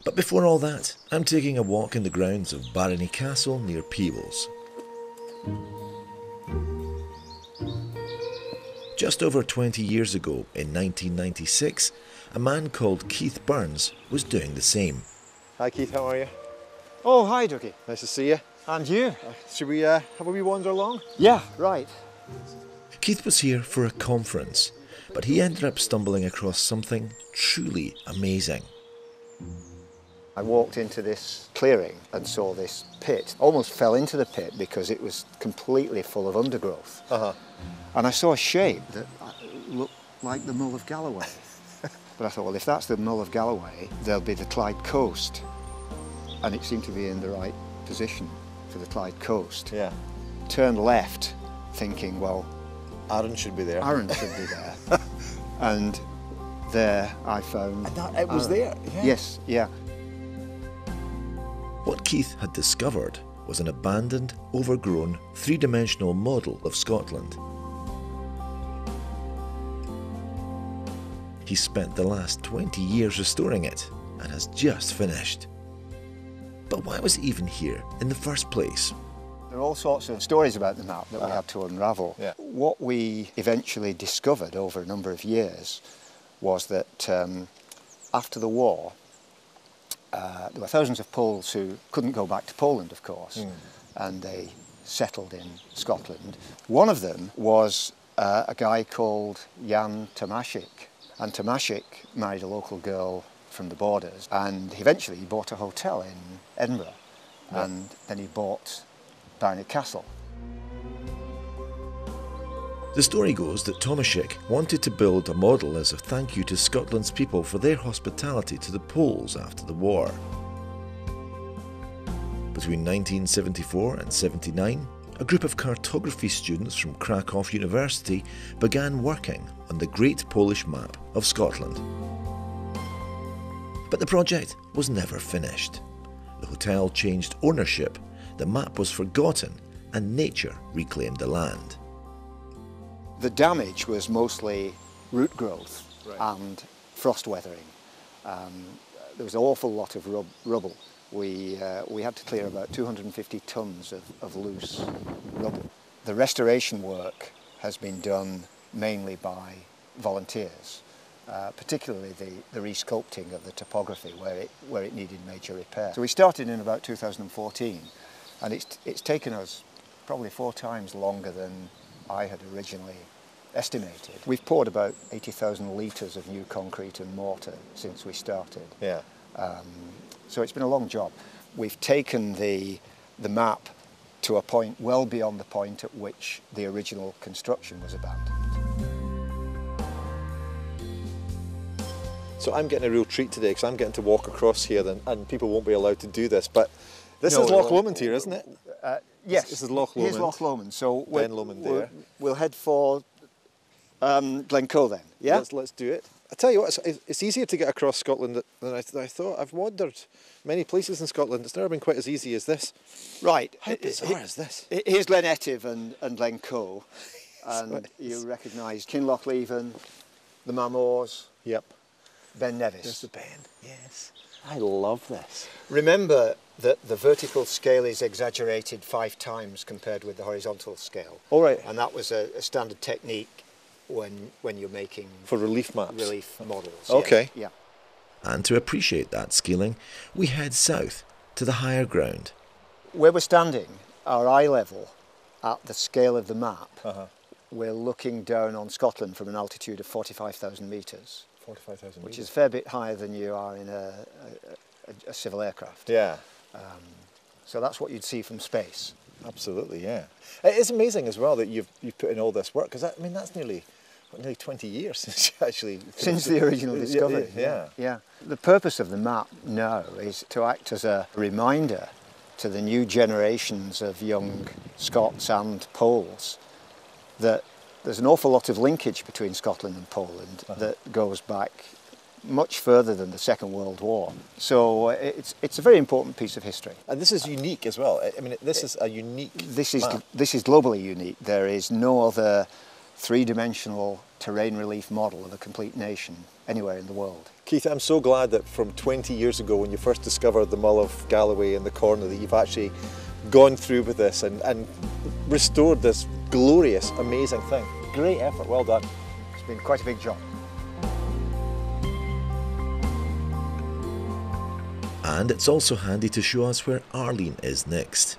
But before all that, I'm taking a walk in the grounds of Barony Castle near Peebles. Just over 20 years ago, in 1996, a man called Keith Burns was doing the same. Hi Keith, how are you? Oh, hi Dougie. Nice to see you. And you? Should we have a wee wander along? Yeah, right. Keith was here for a conference, but he ended up stumbling across something truly amazing. I walked into this clearing and saw this pit. Almost fell into the pit because it was completely full of undergrowth. And I saw a shape that looked like the Mull of Galloway. But I thought, well, if that's the Mull of Galloway, there'll be the Clyde coast. And it seemed to be in the right position for the Clyde coast. Yeah. Turned left, thinking, well, Aaron should be there. Aaron should be there. And there I found it was Aaron. there? Yeah. Yes, yeah. What Keith had discovered was an abandoned, overgrown, three-dimensional model of Scotland. He spent the last 20 years restoring it and has just finished. But why was it even here in the first place? There are all sorts of stories about the map that we had to unravel. Yeah. What we eventually discovered over a number of years was that after the war, there were thousands of Poles who couldn't go back to Poland, of course, and they settled in Scotland. One of them was a guy called Jan Tomaszek. And Tomaszek married a local girl from the borders, and eventually he bought a hotel in Edinburgh, and then he bought Barony Castle. The story goes that Tomaszek wanted to build a model as a thank you to Scotland's people for their hospitality to the Poles after the war. Between 1974 and 79, a group of cartography students from Krakow University began working on the Great Polish Map of Scotland. But the project was never finished. The hotel changed ownership, the map was forgotten, and nature reclaimed the land. The damage was mostly root growth and frost weathering. There was an awful lot of rubble. We had to clear about 250 tonnes of loose rubble. The restoration work has been done mainly by volunteers, particularly the resculpting of the topography where it needed major repair. So we started in about 2014, and it's taken us probably 4 times longer than I had originally estimated. We've poured about 80,000 litres of new concrete and mortar since we started. Yeah. So it's been a long job. We've taken the map to a point well beyond the point at which the original construction was abandoned. So I'm getting a real treat today because I'm getting to walk across here and people won't be allowed to do this, but this is Loch Lomond here, isn't it? Yes, this is Loch Lomond. Here's Loch Lomond. So Ben Lomond there. We'll head for Glencoe then, yeah? Let's do it. I tell you what, it's easier to get across Scotland than I thought. I've wandered many places in Scotland. It's never been quite as easy as this. Right. How bizarre is this? Here's Glen Etive and Glencoe, and you recognise Kinlochleven, the Mamors. Yep. Ben Nevis. There's the Ben, yes. I love this. Remember that the vertical scale is exaggerated 5 times compared with the horizontal scale. All right. And that was a standard technique when you're making for relief maps. Relief models. Okay. Yeah. And to appreciate that scaling, we head south to the higher ground. Where we're standing, our eye level at the scale of the map, we're looking down on Scotland from an altitude of 45,000 metres. 45,000 which is a fair bit higher than you are in a civil aircraft. Yeah. So that's what you'd see from space. Absolutely, yeah. It is amazing as well that you've put in all this work, because that's nearly 20 years since you actually... Since the original discovery. Yeah. The purpose of the map now is to act as a reminder to the new generations of young Scots and Poles that there's an awful lot of linkage between Scotland and Poland that goes back much further than the Second World War. So it's a very important piece of history. And this is unique as well. I mean, this is a unique This is map. this is globally unique. There is no other three-dimensional terrain relief model of a complete nation anywhere in the world. Keith, I'm so glad that from 20 years ago, when you first discovered the Mull of Galloway in the corner, that you've actually gone through with this and restored this glorious, amazing thing. Great effort, well done. It's been quite a big job. And it's also handy to show us where Arlene is next.